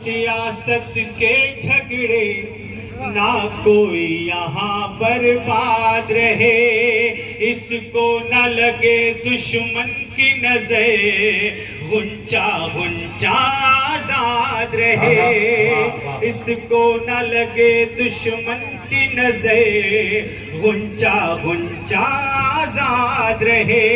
सियासत के झगड़े ना कोई यहाँ बर्बाद रहे, इसको न लगे दुश्मन की नजर, गुंचा गुंचा आजाद रहे, इसको न लगे दुश्मन की नजर, गुंचा गुंचा आजाद रहे।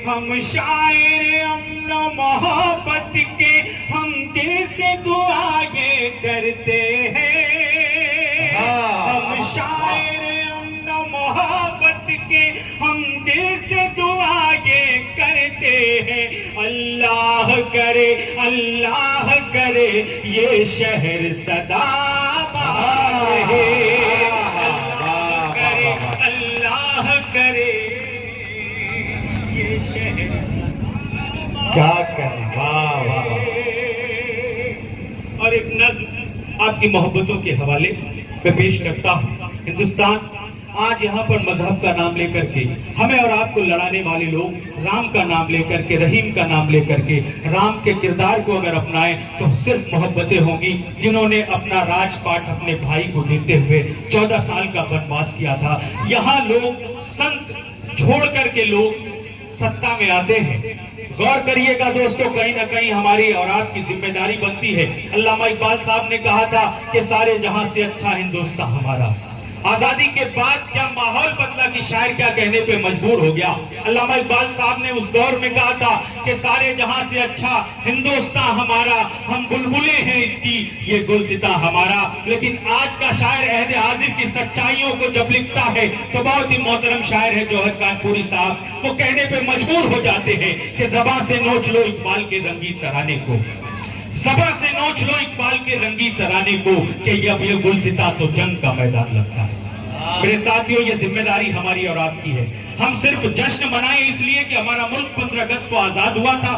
हम शायर अमन मोहब्बत के हम दिल से दुआएं करते हैं, हम शायर अमन मोहब्बत के हम दिल से दुआएं करते हैं। अल्लाह करे ये शहर सदा आबाद रहे, अल्लाह करे ये शहर क्या करें। वाह वाह। और एक नज्म आपकी मोहब्बतों के हवाले मैं पेश करता हूँ। हिंदुस्तान आज यहाँ पर मजहब का नाम लेकर के हमें और आपको लड़ाने वाले लोग राम का नाम लेकर के, रहीम का नाम लेकर के, राम के किरदार को अगर अपनाएं तो सिर्फ मोहब्बतें होंगी। जिन्होंने अपना राजपाट अपने भाई को देते हुए 14 साल का वनवास किया था, यहाँ लोग संत छोड़ करके लोग सत्ता में आते हैं। गौर करिएगा दोस्तों, कहीं ना कहीं हमारी और आपकी जिम्मेदारी बनती है। अल्लामा इकबाल साहब ने कहा था कि सारे जहां से अच्छा हिंदुस्तान हमारा। आजादी के बाद क्या माहौल बदला कि शायर क्या कहने पे मजबूर हो गया। अल्लामा इकबाल साहब ने उस दौर में कहा था कि सारे जहां से अच्छा हिंदुस्तान हमारा, हम बुलबुलें हैं इसकी ये गुलसिता हमारा। लेकिन आज का शायर अहद हाजिर की सच्चाइयों को जब लिखता है तो बहुत ही मोहतरम शायर है जौहर कानपुरी साहब, वो कहने पे मजबूर हो जाते हैं कि ज़बां से नोच लो इकबाल के रंगी तराने को, ज़बां से नोच लो इकबाल के रंगी तराने को, कि अब ये गुलसिता तो जंग का मैदान लगता है। मेरे साथियों, ये जिम्मेदारी हमारी और आपकी है। हम सिर्फ जश्न मनाएं इसलिए कि हमारा मुल्क 15 अगस्त को आजाद हुआ था,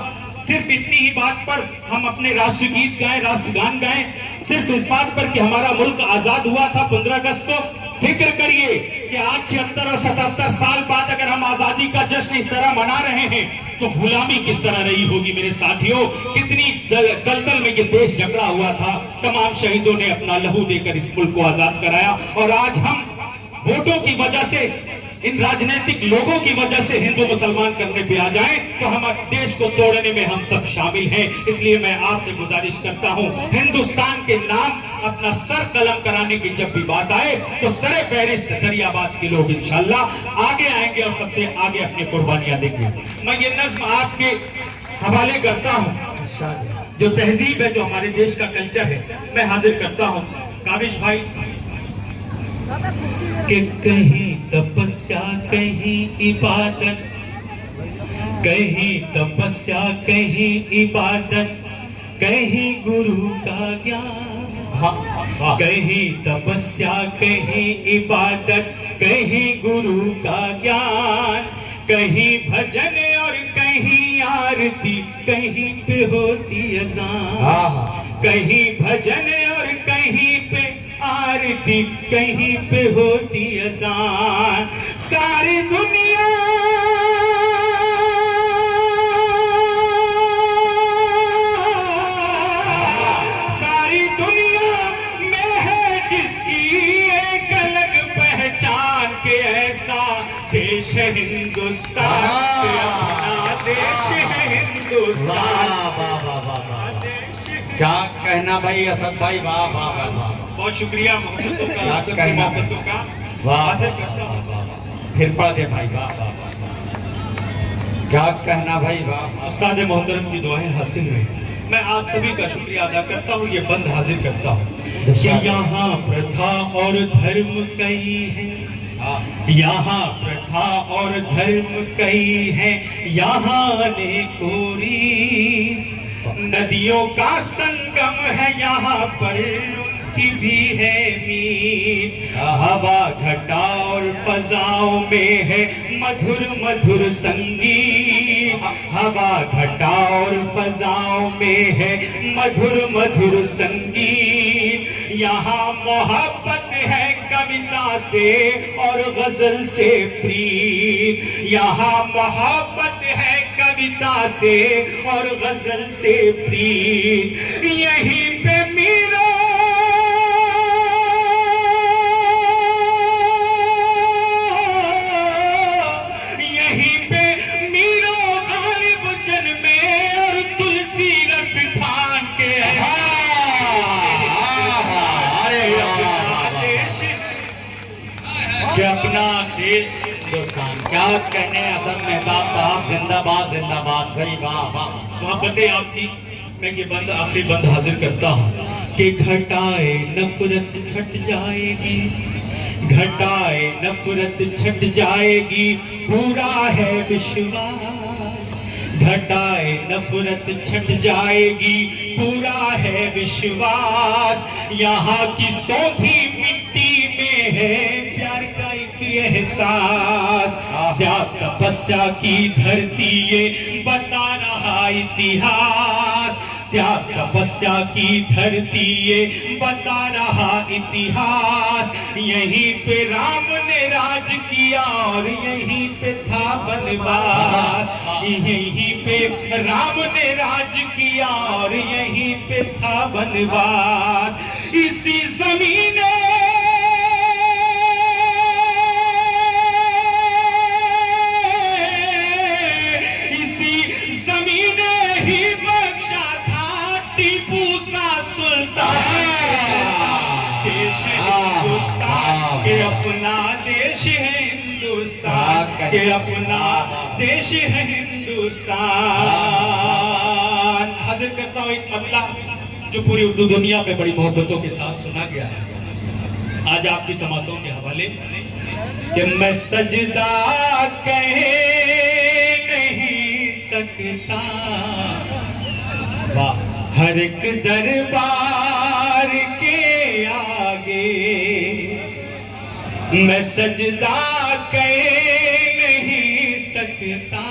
सिर्फ इतनी ही बात पर हम अपने राष्ट्रगीत गाएं, राष्ट्रगान गाएं, सिर्फ इस बात पर कि हमारा मुल्क आजाद हुआ था 15 अगस्त को। फिक्र करिए कि आज 76 और 77 साल बाद अगर हम आजादी का जश्न इस तरह मना रहे हैं तो गुलामी किस तरह रही होगी। मेरे साथियों, कितनी दलदल में ये देश जकड़ा हुआ था, तमाम शहीदों ने अपना लहू देकर इस मुल्क को आजाद कराया। और आज हम वोटों की वजह से, इन राजनीतिक लोगों की वजह से हिंदू मुसलमान करने पे आ जाएं तो हम देश को तोड़ने में हम सब शामिल हैं। इसलिए मैं आपसे गुजारिश करता हूं, हिंदुस्तान के नाम अपना सर कलम कराने की जब भी बात आए तो सरे फहरिस्त दरियाबाद के लोग इंशाल्लाह आगे आएंगे और सबसे आगे अपनी कुर्बानियां देंगे। मैं ये नज्म आपके हवाले करता हूं, जो तहजीब है, जो हमारे देश का कल्चर है, मैं हाजिर करता हूं। काबिश भाई कि कहीं तपस्या कहीं इबादत, कहीं तपस्या कहीं इबादत, कहीं गुरु का ज्ञान, कहीं तपस्या कहीं इबादत, कहीं गुरु का ज्ञान, कहीं भजन और कहीं आरती, कहीं पे होती अज़ान, कहीं भजन और कहीं पे आरती, कहीं पे होती अज़ान। सारी दुनिया में है जिसकी एक अलग पहचान, के ऐसा देश है हिंदुस्तान, अपना देश है हिंदुस्तान। क्या कहना भाई असद भाई, वाह वाह वाह। बहुत शुक्रिया मोहब्बतों का, वाह। फिर पढ़ दे भाई, वाह वाह। क्या कहना भाई, वाह। उस्ताद मोहतरम की दुआएं हासिल हुई। मैं आप सभी का शुक्रिया अदा करता हूँ, ये बंद हाजिर करता हूँ कि यहाँ प्रथा और धर्म कई है, यहाँ प्रथा और धर्म कई है, यहाँ ने कोरी नदियों का संगम है, यहाँ पर उनकी भी है मीत। हवा घटा और फजाओं में है मधुर मधुर संगीत, हवा घटा और फजाओं में है मधुर मधुर संगीत। यहाँ मोहब्बत है कविता से और गजल से प्रीत, यहाँ मोहब्बत है कविता से और गजल से प्रीत। यहीं पे क्या कहने असद मेहताब साहब, जिंदाबाद जिंदाबाद भाई, वाह वाह। मोहब्बतें आपकी मैं ये बंद आखिरी बंद हाजिर करता हूँ कि घटाए नफरत छट जाएगी, घटाए नफरत छट जाएगी, पूरा है विश्वास। घटाए नफरत छट जाएगी, पूरा है विश्वास। यहाँ की सौंधी मिट्टी में है प्यार का एक एहसास। त्याग तपस्या की धरती ये बता रहा इतिहास। त्याग तपस्या की धरती ये बता रहा इतिहास। यहीं पे राम ने राज किया और यहीं पे था वनवास। यहीं पे राम ने राज किया और यहीं पे था वनवास। इसी जमीन के अपना देश है हिंदुस्तान, के अपना देश है हिंदुस्तान। हाजिर करता हूँ एक मतला जो पूरी उर्दू दुनिया में बड़ी मोहब्बतों के साथ सुना गया है आज आपकी समातों के हवाले कि मैं सजदा कह नहीं सकता हर एक दरबार के आगे। मैं सजदा कर नहीं सकता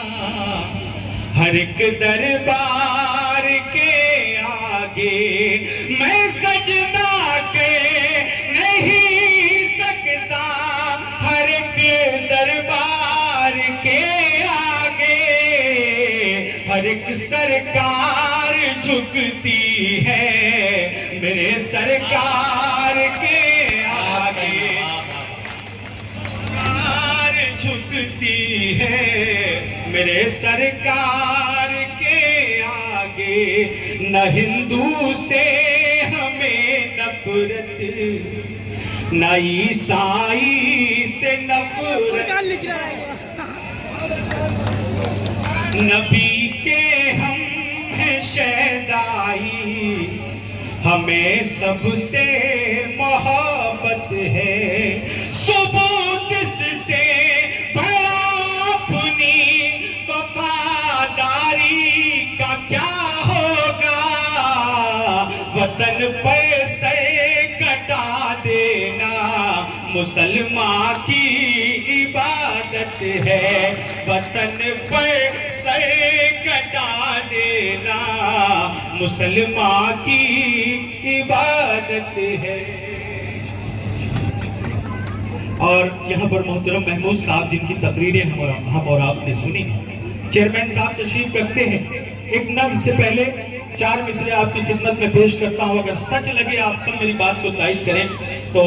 हर एक दरबार के आगे। मैं सजदा कर नहीं सकता हर एक दरबार के आगे। हर एक सरकार झुकती है मेरे सरकार के आगे। झुकती है मेरे सरकार के आगे। न हिंदू से हमें नफरत, न ईसाई से नफरत। नबी के हम हैं शहदाई, हमें सबसे मोहब्बत है। सबूत इससे बड़ा अपनी वफादारी का क्या होगा। वतन पर सर कटा देना मुसलमान की इबादत है। वतन पर सर कटा देना मुसलमान की इबादत है। और यहाँ पर मोहतरम महमूद साहब जिनकी तकरीरें हम और आपने सुनी, चेयरमैन साहब तशरीफ रखते हैं। एक नज़्म से पहले 4 मिसरे आपकी खिदमत में पेश करता हूँ। अगर सच लगे आप सब मेरी बात को तायद करें तो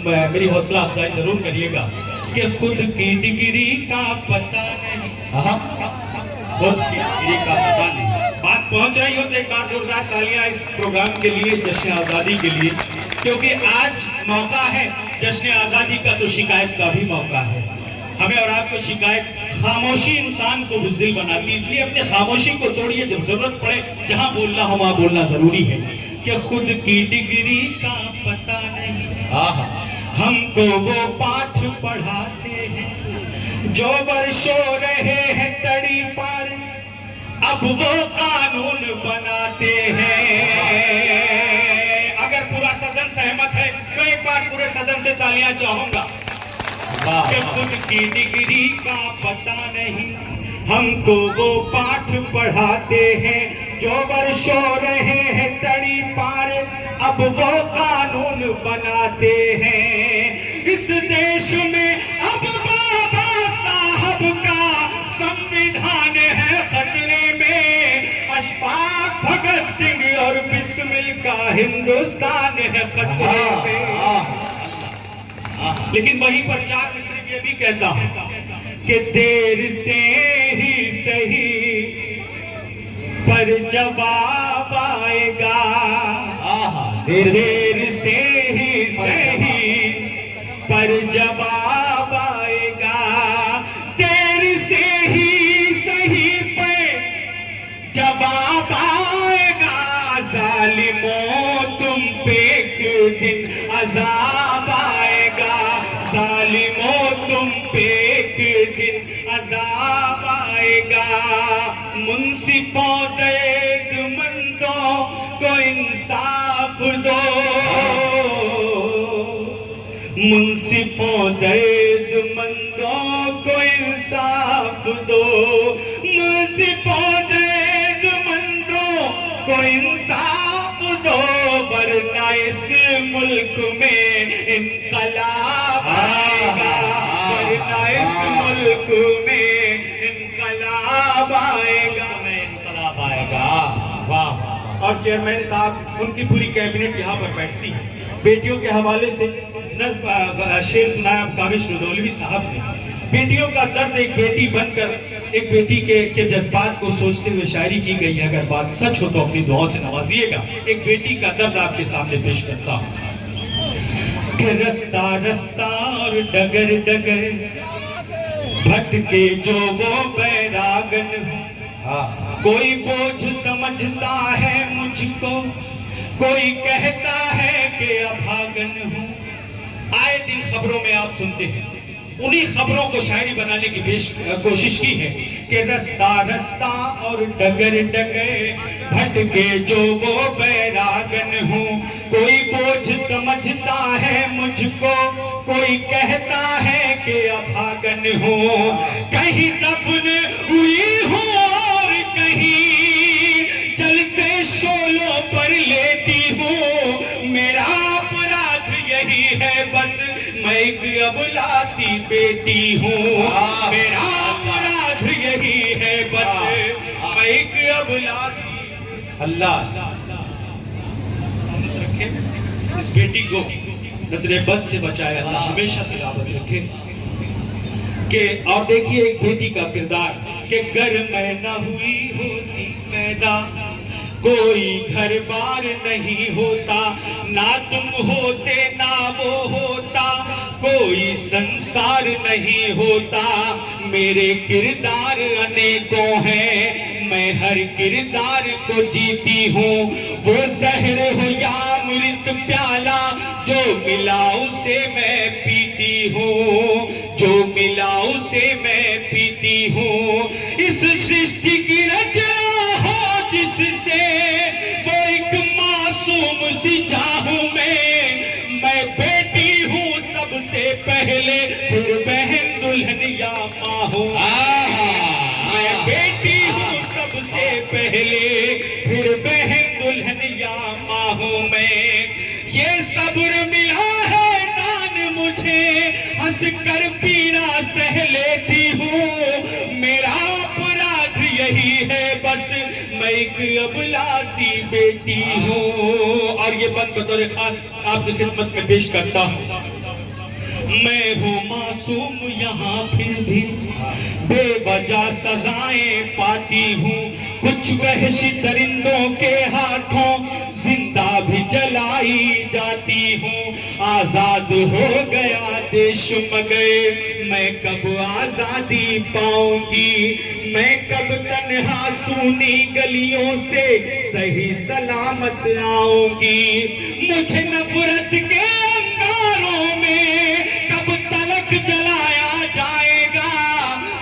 मेरी हौसला अफजाई जरूर करिएगा कि खुद की डिग्री का पता नहीं, खुद की डिग्री का पता नहीं। बात पहुंच रही हो तो एक बार जोरदार तालियां इस प्रोग्राम के लिए, जश्न आज़ादी के लिए, क्योंकि आज मौका है जश्न आज़ादी का तो शिकायत का भी मौका है। हमें और आपको शिकायत, खामोशी इंसान को बुज़दिल बनाती है, इसलिए अपनी खामोशी को तोड़िए। जब जरूरत पड़े जहां बोलना हो वहां बोलना जरूरी है कि खुद की डिग्री का पता नहीं। हमको वो पाठ पढ़ाते हैं जो वर्षों रहे हैं तड़ी पार, अब वो कानून बनाते हैं। अगर पूरा सदन सहमत है तो एक बार पूरे सदन से तालियां चाहूंगा। कि खुद की डिग्री का पता नहीं, हमको वो पाठ पढ़ाते हैं जो वर्षों रहे हैं तड़ी पार, अब वो कानून बनाते हैं। इस देश में अब बाबा साहब का संविधान है खतरे में। अशफाक भगत सिंह और बिस्मिल का हिंदुस्तान है खतरे में। लेकिन वहीं पर 4 मिसरे ये भी कहता हूं कि देर से ही सही पर जवाब आएगा। देर से ही सही पर जवाब आएगा। दिन अजाब आएगा, जालिमों तुम पे एक दिन अजाब आएगा। मुंसिफों दर्दमंदों को इंसाफ दो, मुंसिफों दर्दमंदों को इंसाफ दो, मुंसिफों दर्दमंदों को इंसाफ दो, वरना इस मुल्क में इनकलाब आएगा, वरना इस मुल्क में इनकलाब आएगा, इनकलाब आएगा। वाह। और चेयरमैन साहब, उनकी पूरी कैबिनेट यहाँ पर बैठती है। बेटियों के हवाले से शेर सुनाया काबिश रुदौलवी साहब ने। बेटियों का दर्द, एक बेटी बनकर एक बेटी के जज्बात को सोचते हुए शायरी की गई है। अगर बात सच हो तो अपनी दुआओं से नवाजिएगा। एक बेटी का दर्द आपके सामने पेश करता हूँ कि रास्ता रास्ता और डगर डगर भटके जो वो बैरागन हो, कोई बोझ समझता है मुझको, कोई कहता है कि अभागन हूँ। आए दिन खबरों में आप सुनते हैं, उन्हीं खबरों को शायरी बनाने की कोशिश की है कि रास्ता रास्ता और डगर डगर भटके जो वो बैरागन हूँ, कोई बोझ समझता है मुझको, कोई कहता है कि अभागन हूँ। कहीं दफन हुई हूँ और कहीं जलते शोलों पर लेटी हूँ। मेरा अपराध यही है बस, मैं एक अबलासी बेटी हूँ। मेरा अपराध यही है बस, मैं एक अबलासी। अल्लाह रखे इस बेटी को नजरे बद से बचाए, अल्लाह हमेशा सलामत रखे। के और देखिए एक बेटी का किरदार कि घर में न हुई होती पैदा, कोई घर बार नहीं होता, ना तुम होते ना वो होता, कोई संसार नहीं होता। मेरे किरदार अनेकों हैं, मैं हर किरदार को जीती हूँ। वो जहर हो या अमृत प्याला, जो मिला उसे मैं पीती हूँ, जो मिला उसे मैं पीती हूँ। इस सृष्टि की रचना हो जिससे, वो एक मासूम सी चाहूं मैं बेटी हूँ सबसे पहले, फिर बहन दुल्हन या माँ हूँ। मैं बेटी हूँ सबसे पहले, फिर बहन दुल्हन या माँ हूँ मैं। ये सब्र मिला है दान मुझे, हंस कर पीड़ा सह लेती हूँ। मेरा अपराध यही है बस, मैं एक अबलासी बेटी हूँ। और ये बंद बतौर खास आपकी खिदमत में पेश करता हूँ। मैं हूँ मासूम यहाँ फिर भी बेवजह सजाएं पाती हूँ, कुछ वहशी दरिंदों के हाथों जिंदा भी जलाई जाती हूँ। आजाद हो गया देश मगर मैं कब आजादी पाऊंगी, मैं कब तन्हा सूनी गलियों से सही सलामत आऊंगी। मुझे नफरत के अंगारों में कब तलक जलाया जाएगा,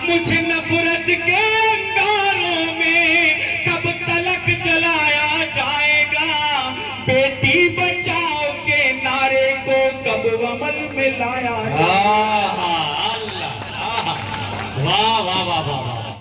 मुझे नफरत के अंगारों में कब तलक जलाया जाएगा। बेटी बचाओ के नारे को कब अमल में लाया जाएगा। वाह वाह वाह वाह।